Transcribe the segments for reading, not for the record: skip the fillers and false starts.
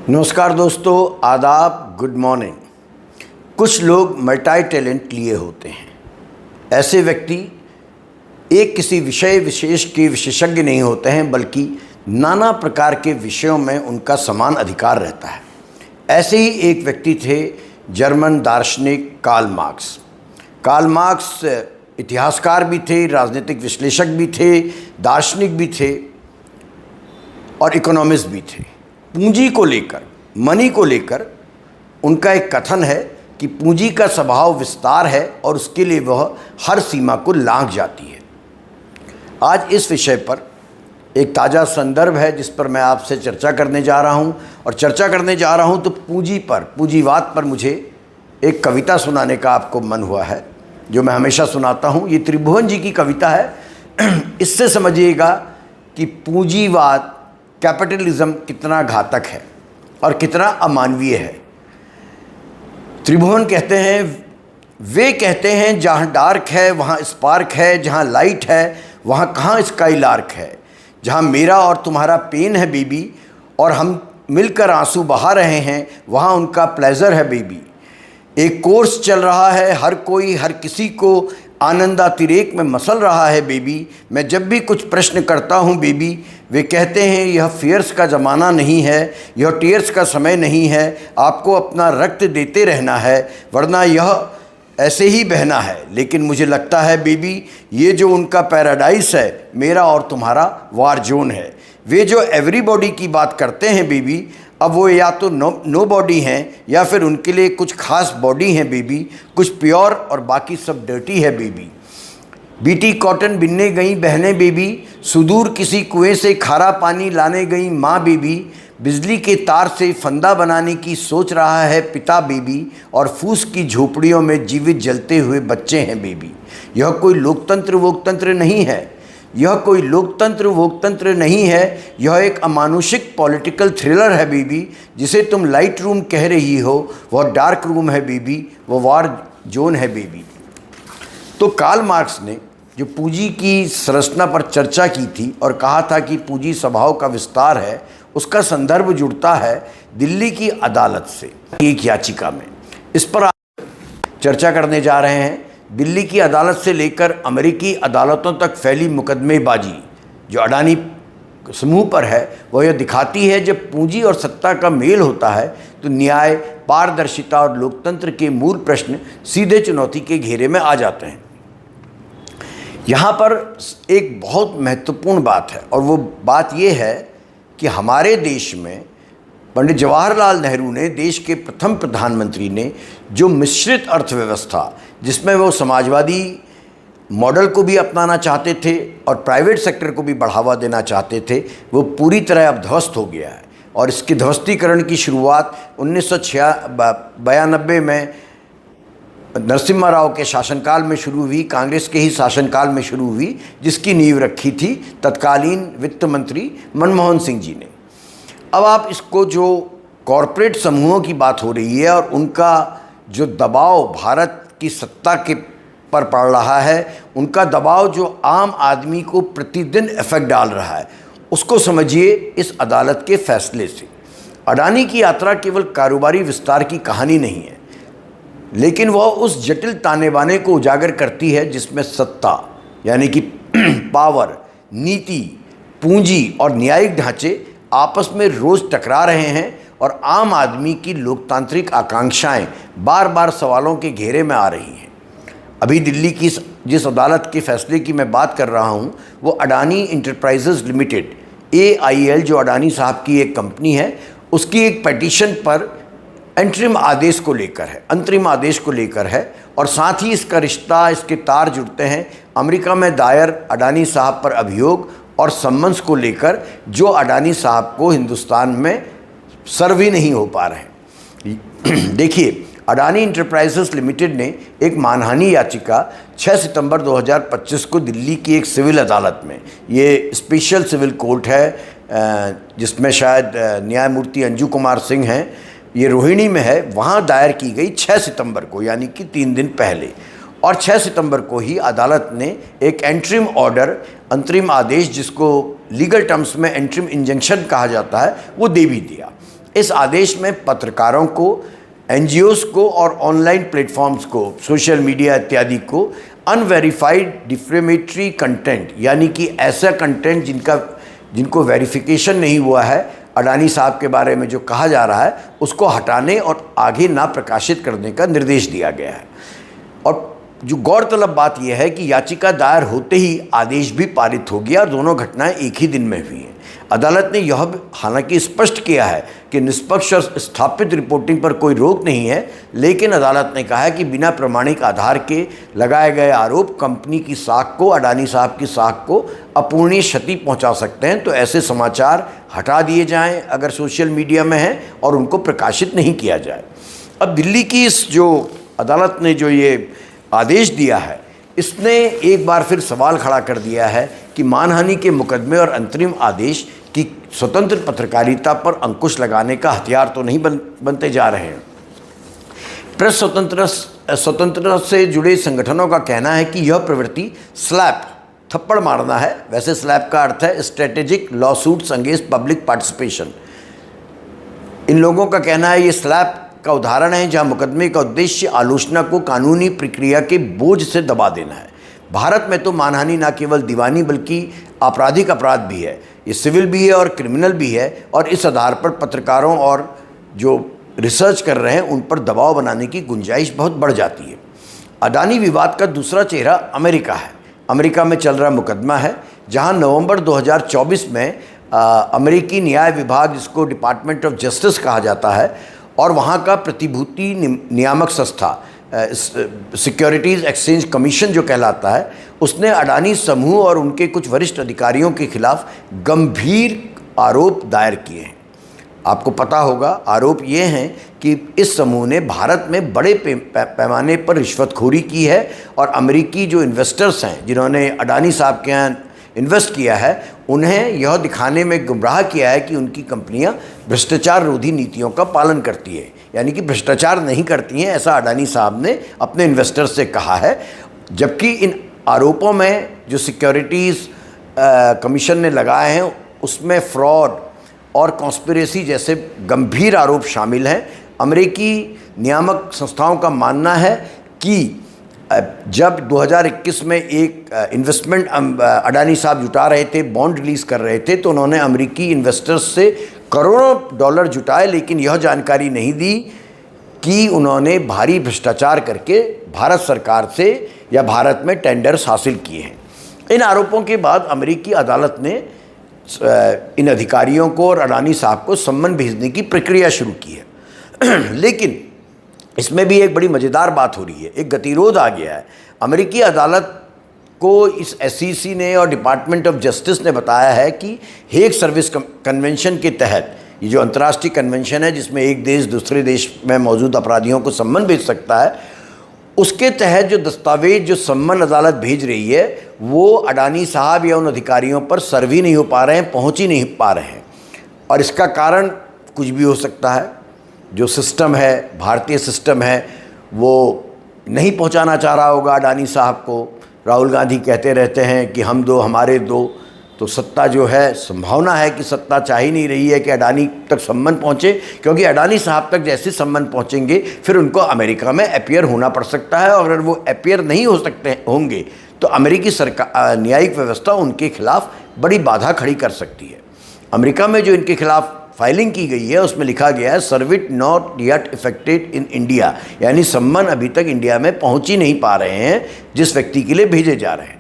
नमस्कार दोस्तों, आदाब, गुड मॉर्निंग। कुछ लोग मल्टी टैलेंट लिए होते हैं। ऐसे व्यक्ति एक किसी विषय विशेष के विशेषज्ञ नहीं होते हैं, बल्कि नाना प्रकार के विषयों में उनका समान अधिकार रहता है। ऐसे ही एक व्यक्ति थे जर्मन दार्शनिक कार्ल मार्क्स। कार्ल मार्क्स इतिहासकार भी थे, राजनीतिक विश्लेषक भी थे, दार्शनिक भी थे और इकोनॉमिस्ट भी थे। पूंजी को लेकर, मनी को लेकर उनका एक कथन है कि पूंजी का स्वभाव विस्तार है और उसके लिए वह हर सीमा को लांघ जाती है। आज इस विषय पर एक ताज़ा संदर्भ है जिस पर मैं आपसे चर्चा करने जा रहा हूं, और चर्चा करने जा रहा हूं तो पूंजीवाद पर मुझे एक कविता सुनाने का आपको मन हुआ है, जो मैं हमेशा सुनाता हूं। ये त्रिभुवन जी की कविता है। इससे समझिएगा कि पूंजीवाद, कैपिटलिज्म कितना घातक है और कितना अमानवीय है। त्रिभुवन कहते हैं, वे कहते हैं जहाँ डार्क है वहाँ स्पार्क है, जहाँ लाइट है वहाँ कहाँ स्काई लार्क है, जहाँ मेरा और तुम्हारा पेन है बेबी और हम मिलकर आंसू बहा रहे हैं वहाँ उनका प्लेजर है बेबी। एक कोर्स चल रहा है, हर कोई हर किसी को आनंदातिरेक में मसल रहा है बेबी। मैं जब भी कुछ प्रश्न करता हूँ बेबी, वे कहते हैं यह फियर्स का ज़माना नहीं है, यह टीयर्स का समय नहीं है, आपको अपना रक्त देते रहना है वरना यह ऐसे ही बहना है। लेकिन मुझे लगता है बेबी, ये जो उनका पैराडाइस है मेरा और तुम्हारा वार जोन है। वे जो एवरीबॉडी की बात करते हैं बेबी, अब वो या तो नो बॉडी हैं या फिर उनके लिए कुछ खास बॉडी हैं बेबी। कुछ प्योर और बाकी सब डर्टी है बेबी। बीटी कॉटन बिनने गई बहनें बेबी, सुदूर किसी कुएं से खारा पानी लाने गई माँ बेबी। बिजली के तार से फंदा बनाने की सोच रहा है पिता बेबी, और फूस की झोपड़ियों में जीवित जलते हुए बच्चे हैं बेबी। यह कोई लोकतंत्र वोकतंत्र नहीं है, यह कोई लोकतंत्र वोकतंत्र नहीं है, यह एक अमानुषिक पॉलिटिकल थ्रिलर है बेबी। जिसे तुम लाइट रूम कह रही हो वह डार्क रूम है बेबी, वह वार जोन है बेबी। तो कार्ल मार्क्स ने जो पूंजी की संरचना पर चर्चा की थी और कहा था कि पूंजी स्वभाव का विस्तार है, उसका संदर्भ जुड़ता है दिल्ली की अदालत से एक याचिका में। इस पर आप चर्चा करने जा रहे हैं। दिल्ली की अदालत से लेकर अमेरिकी अदालतों तक फैली मुकदमेबाजी जो अडानी समूह पर है, वह यह दिखाती है जब पूंजी और सत्ता का मेल होता है तो न्याय, पारदर्शिता और लोकतंत्र के मूल प्रश्न सीधे चुनौती के घेरे में आ जाते हैं। यहाँ पर एक बहुत महत्वपूर्ण बात है, और वो बात ये है कि हमारे देश में पंडित जवाहरलाल नेहरू ने, देश के प्रथम प्रधानमंत्री ने, जो मिश्रित अर्थव्यवस्था जिसमें वो समाजवादी मॉडल को भी अपनाना चाहते थे और प्राइवेट सेक्टर को भी बढ़ावा देना चाहते थे, वो पूरी तरह अब ध्वस्त हो गया है। और इसके ध्वस्तीकरण की शुरुआत 1992 में नरसिम्हा राव के शासनकाल में शुरू हुई, कांग्रेस के ही शासनकाल में शुरू हुई, जिसकी नींव रखी थी तत्कालीन वित्त मंत्री मनमोहन सिंह जी ने। अब आप इसको, जो कॉरपोरेट समूहों की बात हो रही है और उनका जो दबाव भारत की सत्ता के पर पड़ रहा है, उनका दबाव जो आम आदमी को प्रतिदिन इफेक्ट डाल रहा है, उसको समझिए इस अदालत के फैसले से। अडानी की यात्रा केवल कारोबारी विस्तार की कहानी नहीं है, लेकिन वह उस जटिल ताने बाने को उजागर करती है जिसमें सत्ता यानी कि पावर, नीति, पूंजी और न्यायिक ढांचे आपस में रोज़ टकरा रहे हैं और आम आदमी की लोकतांत्रिक आकांक्षाएं बार बार सवालों के घेरे में आ रही हैं। अभी दिल्ली की जिस अदालत के फैसले की मैं बात कर रहा हूं, वो अडानी इंटरप्राइजेज लिमिटेड, AIL, जो अडानी साहब की एक कंपनी है, उसकी एक पिटीशन पर अंतरिम आदेश को लेकर है। और साथ ही इसका रिश्ता, इसके तार जुड़ते हैं अमेरिका में दायर अडानी साहब पर अभियोग और सम्मन्स को लेकर, जो अडानी साहब को हिंदुस्तान में सर्व ही नहीं हो पा रहे हैं। देखिए, अडानी इंटरप्राइजेस लिमिटेड ने एक मानहानि याचिका 6 सितंबर 2025 को दिल्ली की एक सिविल अदालत में, ये स्पेशल सिविल कोर्ट है जिसमें शायद न्यायमूर्ति अंजू कुमार सिंह हैं, ये रोहिणी में है, वहाँ दायर की गई 6 सितंबर को, यानी कि 3 दिन पहले। और 6 सितंबर को ही अदालत ने एक एंट्रिम ऑर्डर, अंतरिम आदेश, जिसको लीगल टर्म्स में एंट्रिम इंजंक्शन कहा जाता है, वो दे भी दिया। इस आदेश में पत्रकारों को, एनजीओस को और ऑनलाइन प्लेटफॉर्म्स को, सोशल मीडिया इत्यादि को अनवेरीफाइड डिफेमेटरी कंटेंट, यानी कि ऐसा कंटेंट जिनको वेरिफिकेशन नहीं हुआ है, अडानी साहब के बारे में जो कहा जा रहा है उसको हटाने और आगे ना प्रकाशित करने का निर्देश दिया गया है। और जो गौरतलब बात यह है कि याचिका दायर होते ही आदेश भी पारित हो गया और दोनों घटनाएं एक ही दिन में हुई हैं। अदालत ने यह हालांकि स्पष्ट किया है कि निष्पक्ष और स्थापित रिपोर्टिंग पर कोई रोक नहीं है, लेकिन अदालत ने कहा है कि बिना प्रमाणिक आधार के लगाए गए आरोप कंपनी की साख को, अडानी साहब की साख को अपूरणीय क्षति पहुंचा सकते हैं। तो ऐसे समाचार हटा दिए जाएं अगर सोशल मीडिया में हैं और उनको प्रकाशित नहीं किया जाए। अब दिल्ली की इस जो अदालत ने जो ये आदेश दिया है, इसने एक बार फिर सवाल खड़ा कर दिया है कि मानहानि के मुकदमे और अंतरिम आदेश की स्वतंत्र पत्रकारिता पर अंकुश लगाने का हथियार तो नहीं बनते जा रहे हैं। प्रेस स्वतंत्रता से जुड़े संगठनों का कहना है कि यह प्रवृत्ति स्लैप, थप्पड़ मारना है। वैसे स्लैप का अर्थ है strategic lawsuits against public participation. इन लोगों का कहना है ये स्लैप का उदाहरण है जहां मुकदमे का उद्देश्य आलोचना को कानूनी प्रक्रिया के बोझ से दबा देना है। भारत में तो मानहानि न केवल दीवानी बल्कि आपराधिक अपराध भी है, ये सिविल भी है और क्रिमिनल भी है, और इस आधार पर पत्रकारों और जो रिसर्च कर रहे हैं उन पर दबाव बनाने की गुंजाइश बहुत बढ़ जाती है। अडानी विवाद का दूसरा चेहरा अमेरिका है। अमेरिका में चल रहा मुकदमा है जहां नवंबर 2024 में अमेरिकी न्याय विभाग, जिसको डिपार्टमेंट ऑफ जस्टिस कहा जाता है, और वहाँ का प्रतिभूति नियामक संस्था सिक्योरिटीज़ एक्सचेंज कमीशन जो कहलाता है, उसने अडानी समूह और उनके कुछ वरिष्ठ अधिकारियों के खिलाफ गंभीर आरोप दायर किए हैं। आपको पता होगा, आरोप ये हैं कि इस समूह ने भारत में बड़े पैमाने पर रिश्वतखोरी की है और अमेरिकी जो इन्वेस्टर्स हैं जिन्होंने अडानी साहब के यहाँ इन्वेस्ट किया है, उन्हें यह दिखाने में गुमराह किया है कि उनकी कंपनियां भ्रष्टाचार रोधी नीतियों का पालन करती है, यानी कि भ्रष्टाचार नहीं करती हैं, ऐसा अडानी साहब ने अपने इन्वेस्टर्स से कहा है। जबकि इन आरोपों में जो सिक्योरिटीज़ कमीशन ने लगाए हैं उसमें फ्रॉड और कॉन्स्पिरेसी जैसे गंभीर आरोप शामिल हैं। अमेरिकी नियामक संस्थाओं का मानना है कि जब 2021 में एक इन्वेस्टमेंट अडानी साहब जुटा रहे थे, बॉन्ड रिलीज़ कर रहे थे, तो उन्होंने अमेरिकी इन्वेस्टर्स से करोड़ों डॉलर जुटाए, लेकिन यह जानकारी नहीं दी कि उन्होंने भारी भ्रष्टाचार करके भारत सरकार से या भारत में टेंडर्स हासिल किए हैं। इन आरोपों के बाद अमेरिकी अदालत ने इन अधिकारियों को और अडानी साहब को सम्मन भेजने की प्रक्रिया शुरू की है। लेकिन इसमें भी एक बड़ी मज़ेदार बात हो रही है, एक गतिरोध आ गया है। अमेरिकी अदालत को इस एसईसी ने और डिपार्टमेंट ऑफ जस्टिस ने बताया है कि हेग सर्विस कन्वेंशन के तहत, ये जो अंतर्राष्ट्रीय कन्वेंशन है जिसमें एक देश दूसरे देश में मौजूद अपराधियों को सम्मन भेज सकता है, उसके तहत जो दस्तावेज जो सम्मन अदालत भेज रही है वो अडानी साहब या उन अधिकारियों पर सर्व ही नहीं हो पा रहे हैं, पहुँच ही नहीं पा रहे हैं। और इसका कारण कुछ भी हो सकता है। जो सिस्टम है, भारतीय सिस्टम है, वो नहीं पहुंचाना चाह रहा होगा अडानी साहब को। राहुल गांधी कहते रहते हैं कि हम दो हमारे दो, तो सत्ता जो है, संभावना है कि सत्ता चाह ही नहीं रही है कि अडानी तक सम्मन पहुंचे, क्योंकि अडानी साहब तक जैसे सम्मन पहुंचेंगे फिर उनको अमेरिका में अपीयर होना पड़ सकता है, और अगर वो अपीयर नहीं हो सकते होंगे तो अमेरिकी सरकार, न्यायिक व्यवस्था उनके खिलाफ बड़ी बाधा खड़ी कर सकती है। अमेरिका में जो इनके खिलाफ फाइलिंग की गई है उसमें लिखा गया है served not yet effected in India, यानी सम्मन अभी तक इंडिया में पहुंच ही नहीं पा रहे हैं जिस व्यक्ति के लिए भेजे जा रहे हैं।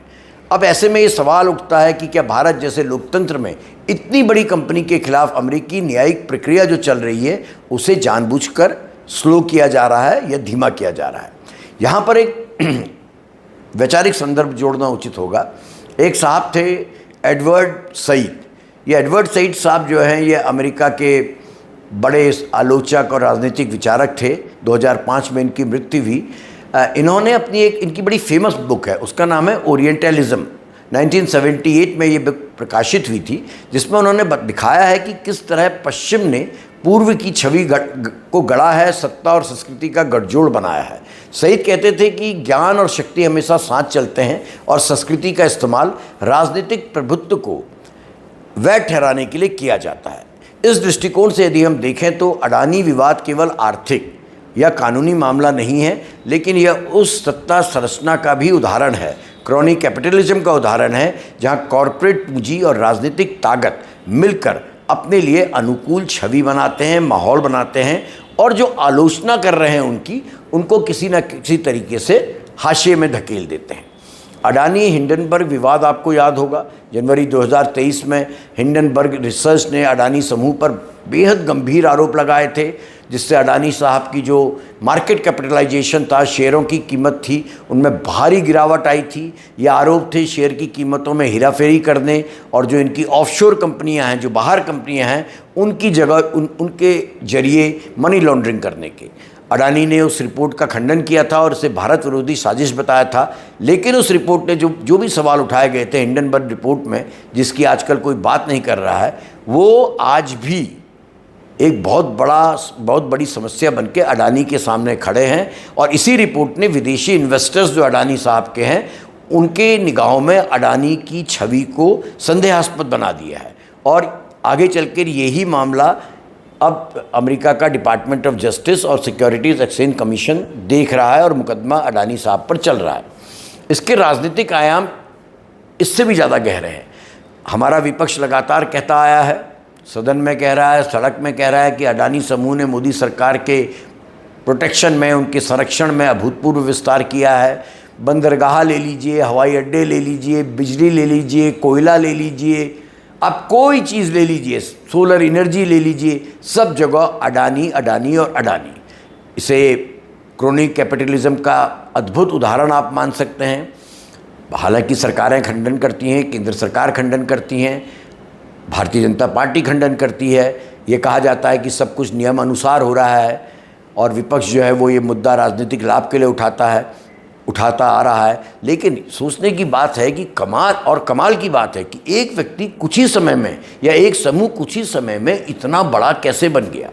अब ऐसे में ये सवाल उठता है कि क्या भारत जैसे लोकतंत्र में इतनी बड़ी कंपनी के खिलाफ अमेरिकी न्यायिक प्रक्रिया जो चल रही है उसे जानबूझकर स्लो किया जा रहा है या धीमा किया जा रहा है। यहाँ पर एक वैचारिक संदर्भ जोड़ना उचित होगा। एक साहब थे एडवर्ड सईद। ये एडवर्ड सईद साहब जो हैं ये अमेरिका के बड़े आलोचक और राजनीतिक विचारक थे। 2005 में इनकी मृत्यु हुई। इन्होंने अपनी एक, इनकी बड़ी फेमस बुक है, उसका नाम है ओरिएंटलिज्म। 1978 में ये बुक प्रकाशित हुई थी, जिसमें उन्होंने दिखाया है कि किस तरह पश्चिम ने पूर्व की छवि को गढ़ा है, सत्ता और संस्कृति का गठजोड़ बनाया है। सईद कहते थे कि ज्ञान और शक्ति हमेशा साथ चलते हैं और संस्कृति का इस्तेमाल राजनीतिक प्रभुत्व को वैध ठहराने के लिए किया जाता है। इस दृष्टिकोण से यदि हम देखें तो अडानी विवाद केवल आर्थिक या कानूनी मामला नहीं है, लेकिन यह उस सत्ता संरचना का भी उदाहरण है, क्रॉनी कैपिटलिज्म का उदाहरण है, जहां कॉरपोरेट पूंजी और राजनीतिक ताकत मिलकर अपने लिए अनुकूल छवि बनाते हैं, माहौल बनाते हैं, और जो आलोचना कर रहे हैं उनको किसी न किसी तरीके से हाशिए में धकेल देते हैं। अडानी हिंडनबर्ग विवाद आपको याद होगा, जनवरी 2023 में हिंडनबर्ग रिसर्च ने अडानी समूह पर बेहद गंभीर आरोप लगाए थे, जिससे अडानी साहब की जो मार्केट कैपिटलाइजेशन था, शेयरों की कीमत थी, उनमें भारी गिरावट आई थी। ये आरोप थे शेयर की कीमतों में हेराफेरी करने और जो इनकी ऑफशोर कंपनियां हैं, जो बाहर कंपनियां हैं, उनकी जगह उनके जरिए मनी लॉन्ड्रिंग करने के। अडानी ने उस रिपोर्ट का खंडन किया था और इसे भारत विरोधी साजिश बताया था, लेकिन उस रिपोर्ट ने जो भी सवाल उठाए गए थे हिंडनबर्ग रिपोर्ट में, जिसकी आजकल कोई बात नहीं कर रहा है, वो आज भी एक बहुत बड़ी समस्या बनके अडानी के सामने खड़े हैं। और इसी रिपोर्ट ने विदेशी इन्वेस्टर्स जो अडानी साहब के हैं, उनके निगाहों में अडानी की छवि को संदेहास्पद बना दिया है। और आगे चलकर यही मामला अब अमेरिका का डिपार्टमेंट ऑफ जस्टिस और सिक्योरिटीज़ एक्सचेंज कमीशन देख रहा है और मुकदमा अडानी साहब पर चल रहा है। इसके राजनीतिक आयाम इससे भी ज़्यादा गहरे हैं। हमारा विपक्ष लगातार कहता आया है, सदन में कह रहा है, सड़क में कह रहा है कि अडानी समूह ने मोदी सरकार के प्रोटेक्शन में, उनके संरक्षण में अभूतपूर्व विस्तार किया है। बंदरगाह ले लीजिए, हवाई अड्डे ले लीजिए, बिजली ले लीजिए, कोयला ले लीजिए, आप कोई चीज़ ले लीजिए, सोलर एनर्जी ले लीजिए, सब जगह अडानी अडानी और अडानी। इसे क्रोनी कैपिटलिज्म का अद्भुत उदाहरण आप मान सकते हैं। हालांकि सरकारें खंडन करती हैं, केंद्र सरकार खंडन करती हैं, भारतीय जनता पार्टी खंडन करती है। ये कहा जाता है कि सब कुछ नियम अनुसार हो रहा है, और विपक्ष जो है वो ये मुद्दा राजनीतिक लाभ के लिए उठाता आ रहा है। लेकिन सोचने की बात है कि कमाल की बात है कि एक व्यक्ति कुछ ही समय में, या एक समूह कुछ ही समय में इतना बड़ा कैसे बन गया।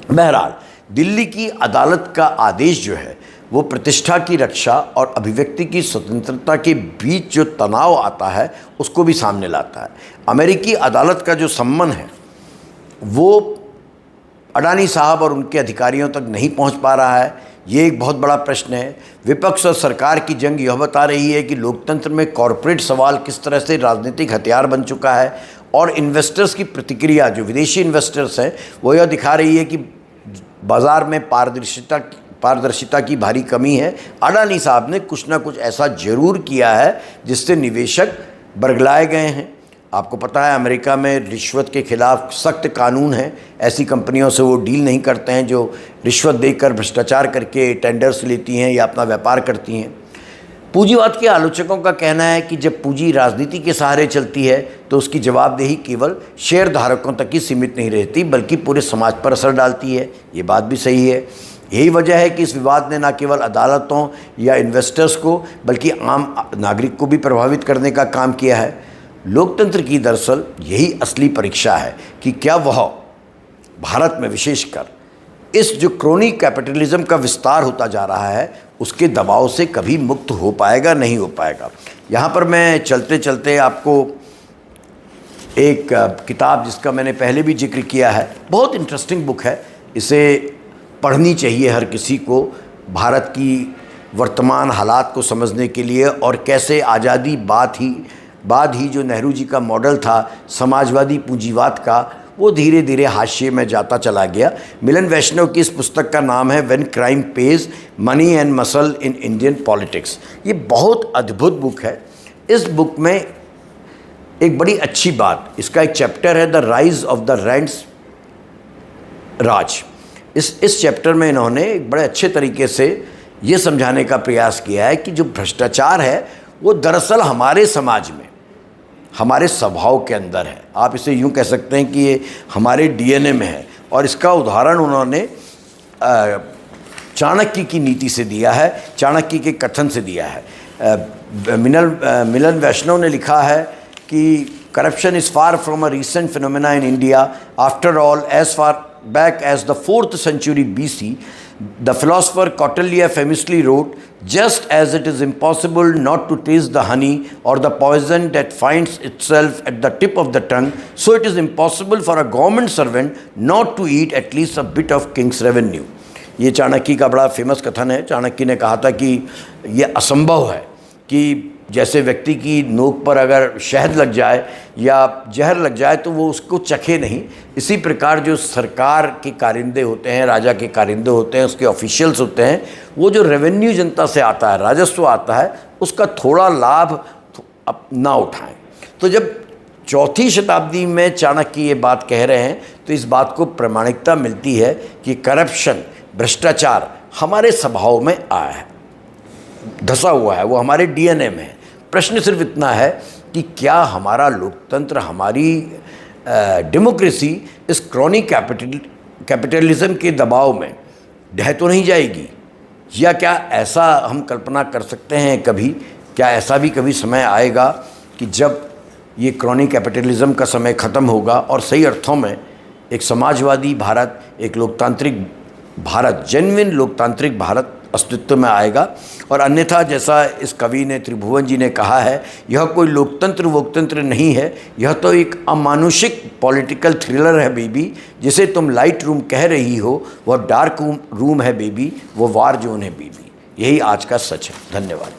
बहरहाल, दिल्ली की अदालत का आदेश जो है वो प्रतिष्ठा की रक्षा और अभिव्यक्ति की स्वतंत्रता के बीच जो तनाव आता है उसको भी सामने लाता है। अमेरिकी अदालत का जो सम्मन है वो अडानी साहब और उनके अधिकारियों तक नहीं पहुंच पा रहा है। ये एक बहुत बड़ा प्रश्न है। विपक्ष और सरकार की जंग यह बता रही है कि लोकतंत्र में कॉरपोरेट सवाल किस तरह से राजनीतिक हथियार बन चुका है, और इन्वेस्टर्स की प्रतिक्रिया, जो विदेशी इन्वेस्टर्स हैं, वो यह दिखा रही है कि बाज़ार में पारदर्शिता की भारी कमी है। अडानी साहब ने कुछ ना कुछ ऐसा ज़रूर किया है जिससे निवेशक बरगलाए गए हैं। आपको पता है अमेरिका में रिश्वत के खिलाफ सख्त कानून है। ऐसी कंपनियों से वो डील नहीं करते हैं जो रिश्वत देकर भ्रष्टाचार करके टेंडर्स लेती हैं या अपना व्यापार करती हैं। पूंजीवाद के आलोचकों का कहना है कि जब पूंजी राजनीति के सहारे चलती है तो उसकी जवाबदेही केवल शेयर धारकों तक ही सीमित नहीं रहती, बल्कि पूरे समाज पर असर डालती है। ये बात भी सही है। यही वजह है कि इस विवाद ने न केवल अदालतों या इन्वेस्टर्स को, बल्कि आम नागरिक को भी प्रभावित करने का काम किया है। लोकतंत्र की दरअसल यही असली परीक्षा है कि क्या वह भारत में विशेषकर इस जो क्रोनी कैपिटलिज्म का विस्तार होता जा रहा है उसके दबाव से कभी मुक्त हो पाएगा, नहीं हो पाएगा। यहाँ पर मैं चलते चलते आपको एक किताब जिसका मैंने पहले भी जिक्र किया है, बहुत इंटरेस्टिंग बुक है, इसे पढ़नी चाहिए हर किसी को, भारत की वर्तमान हालात को समझने के लिए, और कैसे आज़ादी बाद ही जो नेहरू जी का मॉडल था समाजवादी पूंजीवाद का, वो धीरे धीरे हाशिए में जाता चला गया। मिलन वैष्णव की इस पुस्तक का नाम है when crime page, money and muscle in Indian politics. ये बहुत अद्भुत बुक है। इस बुक में एक बड़ी अच्छी बात, इसका एक चैप्टर है the rise of the rents Raj. इस चैप्टर में इन्होंने एक बड़े अच्छे तरीके से ये समझाने का प्रयास किया है कि जो भ्रष्टाचार है वो दरअसल हमारे समाज में, हमारे स्वभाव के अंदर है। आप इसे यूँ कह सकते हैं कि ये हमारे डीएनए में है। और इसका उदाहरण उन्होंने चाणक्य की नीति से दिया है, चाणक्य के कथन से दिया है। मिलन वैष्णव ने लिखा है कि corruption is far from a recent phenomena in India. After all, as far back as the 4th century BC, the philosopher Kautilya famously wrote, just as it is impossible not to taste the honey or the poison that finds itself at the tip of the tongue, so it is impossible for a government servant not to eat at least a bit of king's revenue. ये चाणक्य का बड़ा famous कथन है। चाणक्य ने कहा था कि ये असंभव है कि जैसे व्यक्ति की नोक पर अगर शहद लग जाए या जहर लग जाए तो वो उसको चखे नहीं, इसी प्रकार जो सरकार के कारिंदे होते हैं, राजा के कारिंदे होते हैं, उसके ऑफिशियल्स होते हैं, वो जो रेवेन्यू जनता से आता है, राजस्व आता है, उसका थोड़ा लाभ ना उठाएं। तो जब चौथी शताब्दी में चाणक्य ये बात कह रहे हैं तो इस बात को प्रामाणिकता मिलती है कि करप्शन, भ्रष्टाचार हमारे स्वभाव में आया है, धसा हुआ है, वो हमारे डीएनए में है। प्रश्न सिर्फ इतना है कि क्या हमारा लोकतंत्र, हमारी डेमोक्रेसी इस क्रॉनिक कैपिटलिज्म के दबाव में ढह तो नहीं जाएगी, या क्या ऐसा हम कल्पना कर सकते हैं कभी, क्या ऐसा भी कभी समय आएगा कि जब ये क्रॉनिक कैपिटलिज्म का समय ख़त्म होगा और सही अर्थों में एक समाजवादी भारत, एक लोकतांत्रिक भारत, जेन्युइन लोकतांत्रिक भारत अस्तित्व में आएगा। और अन्यथा जैसा इस कवि ने, त्रिभुवन जी ने कहा है, यह कोई लोकतंत्र वोकतंत्र नहीं है, यह तो एक अमानुषिक पॉलिटिकल थ्रिलर है बेबी। जिसे तुम लाइट रूम कह रही हो वह डार्क रूम है बेबी, वो वार जोन है बेबी। यही आज का सच है। धन्यवाद।